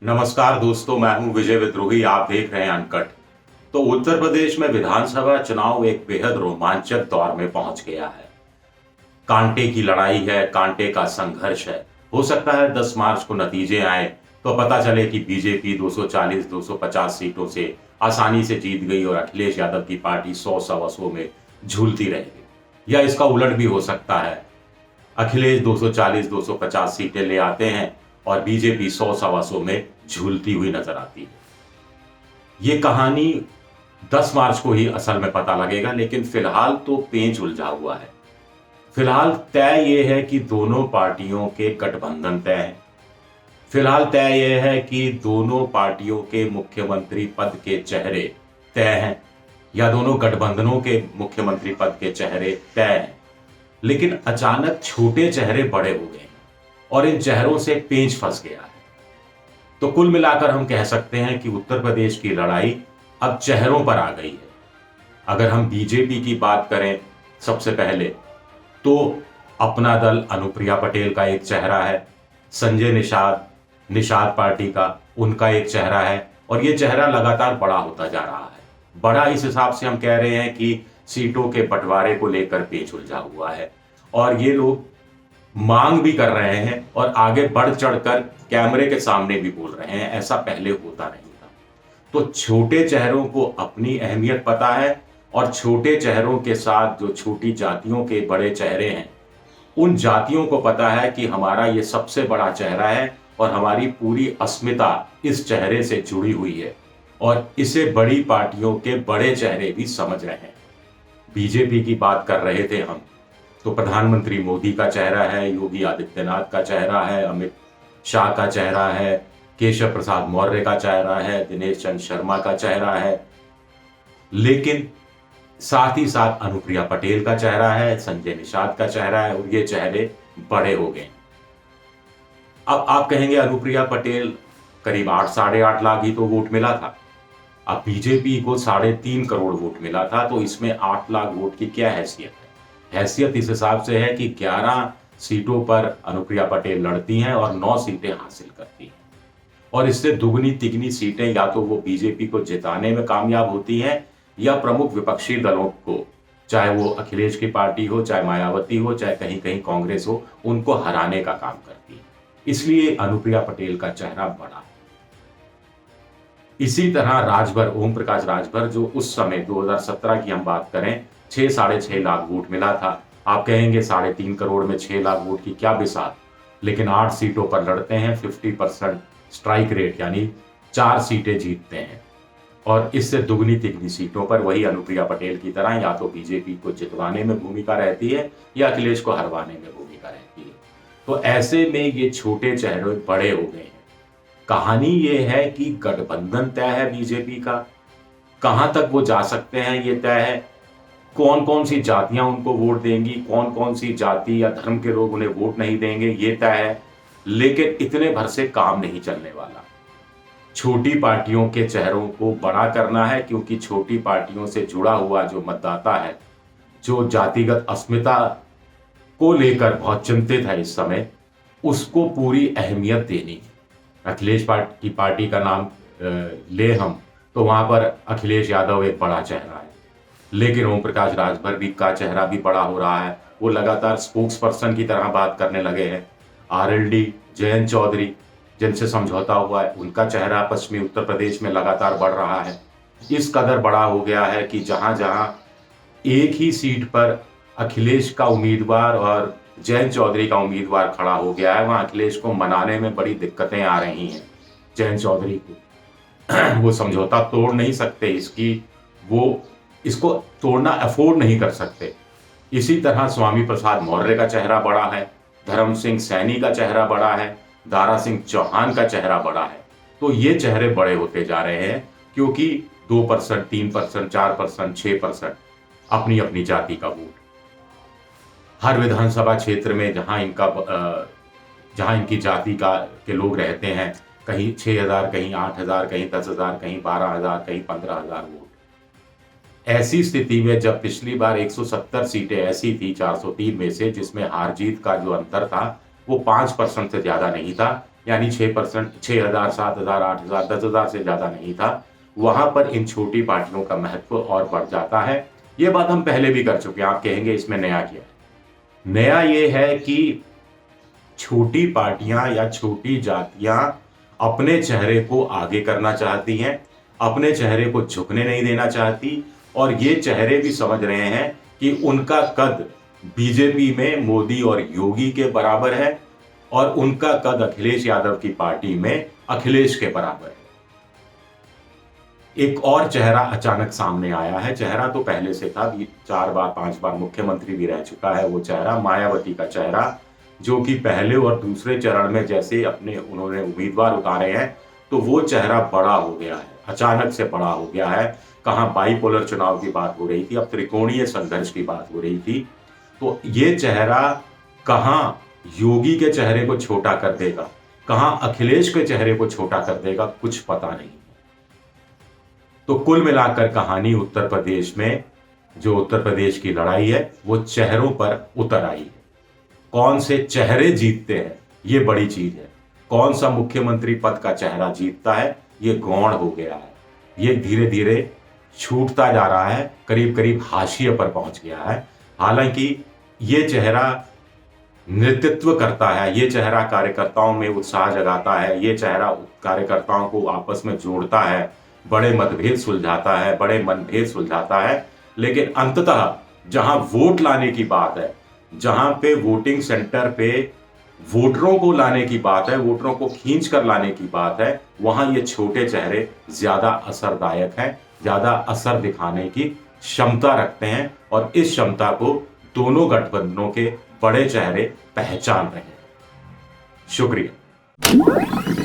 नमस्कार दोस्तों, मैं हूं विजय विद्रोही। आप देख रहे हैं अनकट। तो उत्तर प्रदेश में विधानसभा चुनाव एक बेहद रोमांचक दौर में पहुंच गया है। कांटे की लड़ाई है, कांटे का संघर्ष है। हो सकता है 10 मार्च को नतीजे आए तो पता चले कि बीजेपी 240-250 सीटों से आसानी से जीत गई और अखिलेश यादव की पार्टी 100-125 में झूलती रह गई। या इसका उलट भी हो सकता है, अखिलेश 240-250 सीटें ले आते हैं और बीजेपी 100-125 में झूलती हुई नजर आती है। ये कहानी 10 मार्च को ही असल में पता लगेगा, लेकिन फिलहाल तो पेंच उलझा हुआ है। फिलहाल तय ये है कि दोनों पार्टियों के गठबंधन तय है। फिलहाल तय ये है कि दोनों पार्टियों के मुख्यमंत्री पद के चेहरे तय हैं, या दोनों गठबंधनों के मुख्यमंत्री पद के चेहरे तय हैं। लेकिन अचानक छोटे चेहरे बड़े हो गए और इन चेहरों से पेंच फंस गया है। तो कुल मिलाकर हम कह सकते हैं कि उत्तर प्रदेश की लड़ाई अब चेहरों पर आ गई है। अगर हम बीजेपी की बात करें सबसे पहले, तो अपना दल अनुप्रिया पटेल का एक चेहरा है, संजय निषाद निषाद पार्टी का उनका एक चेहरा है, और ये चेहरा लगातार बड़ा होता जा रहा है। बड़ा इस हिसाब से हम कह रहे हैं कि सीटों के बंटवारे को लेकर पेच उलझा हुआ है और ये लोग मांग भी कर रहे हैं और आगे बढ़ चढ़कर कैमरे के सामने भी बोल रहे हैं। ऐसा पहले होता नहीं था। तो छोटे चेहरों को अपनी अहमियत पता है, और छोटे चेहरों के साथ जो छोटी जातियों के बड़े चेहरे हैं, उन जातियों को पता है कि हमारा ये सबसे बड़ा चेहरा है और हमारी पूरी अस्मिता इस चेहरे से जुड़ी हुई है, और इसे बड़ी पार्टियों के बड़े चेहरे भी समझ रहे हैं। बीजेपी की बात कर रहे थे हम, तो प्रधानमंत्री मोदी का चेहरा है, योगी आदित्यनाथ का चेहरा है, अमित शाह का चेहरा है, केशव प्रसाद मौर्य का चेहरा है, दिनेश चंद्र शर्मा का चेहरा है, लेकिन साथ ही साथ अनुप्रिया पटेल का चेहरा है, संजय निषाद का चेहरा है, और ये चेहरे बड़े हो गए। अब आप कहेंगे अनुप्रिया पटेल करीब 8-8.5 लाख ही तो वोट मिला था। अब बीजेपी को 3.5 करोड़ वोट मिला था, तो इसमें 8 लाख वोट की क्या हैसियत है? हैसियत इस हिसाब से है कि 11 सीटों पर अनुप्रिया पटेल लड़ती हैं और 9 सीटें हासिल करती हैं, और इससे दुगनी तिगनी सीटें या तो वो बीजेपी को जिताने में कामयाब होती हैं, या प्रमुख विपक्षी दलों को, चाहे वो अखिलेश की पार्टी हो, चाहे मायावती हो, चाहे कहीं कहीं कांग्रेस हो, उनको हराने का काम करती है। इसलिए अनुप्रिया पटेल का चेहरा बड़ा है। इसी तरह राजभर, ओम प्रकाश राजभर, जो उस समय 2017 की हम बात करें, 6-6.5 लाख वोट मिला था। आप कहेंगे 3.5 करोड़ में 6 लाख वोट की क्या बिसात, लेकिन 8 सीटों पर लड़ते हैं, 50% स्ट्राइक रेट, यानी 4 सीटें जीतते हैं, और इससे दुगनी तिगनी सीटों पर वही अनुप्रिया पटेल की तरह या तो बीजेपी को जितवाने में भूमिका रहती है या अखिलेश को हरवाने में भूमिका रहती है। तो ऐसे में ये छोटे चेहरे बड़े हो गए हैं। कहानी ये है कि गठबंधन तय है बीजेपी का, कहां तक वो जा सकते हैं ये तय है, कौन कौन सी जातियां उनको वोट देंगी, कौन कौन सी जाति या धर्म के लोग उन्हें वोट नहीं देंगे, ये तय है। लेकिन इतने भर से काम नहीं चलने वाला। छोटी पार्टियों के चेहरों को बड़ा करना है, क्योंकि छोटी पार्टियों से जुड़ा हुआ जो मतदाता है, जो जातिगत अस्मिता को लेकर बहुत चिंतित है इस समय, उसको पूरी अहमियत देनी है। अखिलेश की पार्टी का नाम ले हम, तो वहां पर अखिलेश यादव एक बड़ा चेहरा है, लेकिन ओम प्रकाश राजभर भी का चेहरा भी बड़ा हो रहा है। वो लगातार स्पोक्स पर्सन की तरह बात करने लगे हैं। आरएलडी जयंत चौधरी, जिनसे समझौता हुआ है, उनका चेहरा पश्चिमी उत्तर प्रदेश में लगातार बढ़ रहा है। इस कदर बड़ा हो गया है कि जहां जहां एक ही सीट पर अखिलेश का उम्मीदवार और जयंत चौधरी का उम्मीदवार खड़ा हो गया है, वहां अखिलेश को मनाने में बड़ी दिक्कतें आ रही हैं। जयंत चौधरी को वो समझौता तोड़ नहीं सकते, वो इसको तोड़ना अफोर्ड नहीं कर सकते। इसी तरह स्वामी प्रसाद मौर्य का चेहरा बड़ा है, धर्म सिंह सैनी का चेहरा बड़ा है, दारा सिंह चौहान का चेहरा बड़ा है। तो ये चेहरे बड़े होते जा रहे हैं, क्योंकि 2%, 3%, 4%, 6% अपनी अपनी जाति का वोट हर विधानसभा क्षेत्र में जहां इनकी जाति के लोग रहते हैं, कहीं 6,000, कहीं 8,000, कहीं 10,000, कहीं 12,000, कहीं 15,000 वोट। ऐसी स्थिति में जब पिछली बार 170 सीटें ऐसी थी 403 में से, जिसमें हार जीत का जो अंतर था वो 5% से ज्यादा नहीं था, यानी 6%, 6,000, 7,000, 8,000, 10,000 से ज्यादा नहीं था, वहां पर इन छोटी पार्टियों का महत्व और बढ़ जाता है। ये बात हम पहले भी कर चुके हैं। आप कहेंगे इसमें नया क्या है? नया ये है कि छोटी पार्टियां या छोटी जातियां अपने चेहरे को आगे करना चाहती हैं, अपने चेहरे को झुकने नहीं देना चाहती, और ये चेहरे भी समझ रहे हैं कि उनका कद बीजेपी में मोदी और योगी के बराबर है और उनका कद अखिलेश यादव की पार्टी में अखिलेश के बराबर है। एक और चेहरा अचानक सामने आया है। चेहरा तो पहले से था, 4 बार 5 बार मुख्यमंत्री भी रह चुका है वो चेहरा, मायावती का चेहरा, जो कि पहले और दूसरे चरण में जैसे उन्होंने उम्मीदवार उतारे हैं तो वो चेहरा बड़ा हो गया है, अचानक से बड़ा हो गया है। कहाँ बाइपोलर चुनाव की बात हो रही थी, अब त्रिकोणीय संघर्ष की बात हो रही थी। तो ये चेहरा कहाँ योगी के चेहरे को छोटा कर देगा, कहाँ अखिलेश के चेहरे को छोटा कर देगा, कुछ पता नहीं। तो कुल मिलाकर कहानी उत्तर प्रदेश में, जो उत्तर प्रदेश की लड़ाई है वो चेहरों पर उतर आई है। कौन से चेहरे जीतते हैं ये बड़ी चीज है, कौन सा मुख्यमंत्री पद का चेहरा जीतता है ये गौण हो गया है। ये धीरे धीरे छूटता जा रहा है, करीब करीब हाशिए पर पहुंच गया है। हालांकि ये चेहरा नेतृत्व करता है, ये चेहरा कार्यकर्ताओं में उत्साह जगाता है, ये चेहरा कार्यकर्ताओं को आपस में जोड़ता है, बड़े मतभेद सुलझाता है, बड़े मनभेद सुलझाता है। लेकिन अंततः जहां वोट लाने की बात है, जहां पे वोटिंग सेंटर पे वोटरों को लाने की बात है, वोटरों को खींच कर लाने की बात है, वहां ये छोटे चेहरे ज्यादा असरदायक हैं, ज्यादा असर दिखाने की क्षमता रखते हैं, और इस क्षमता को दोनों गठबंधनों के बड़े चेहरे पहचान रहे हैं। शुक्रिया।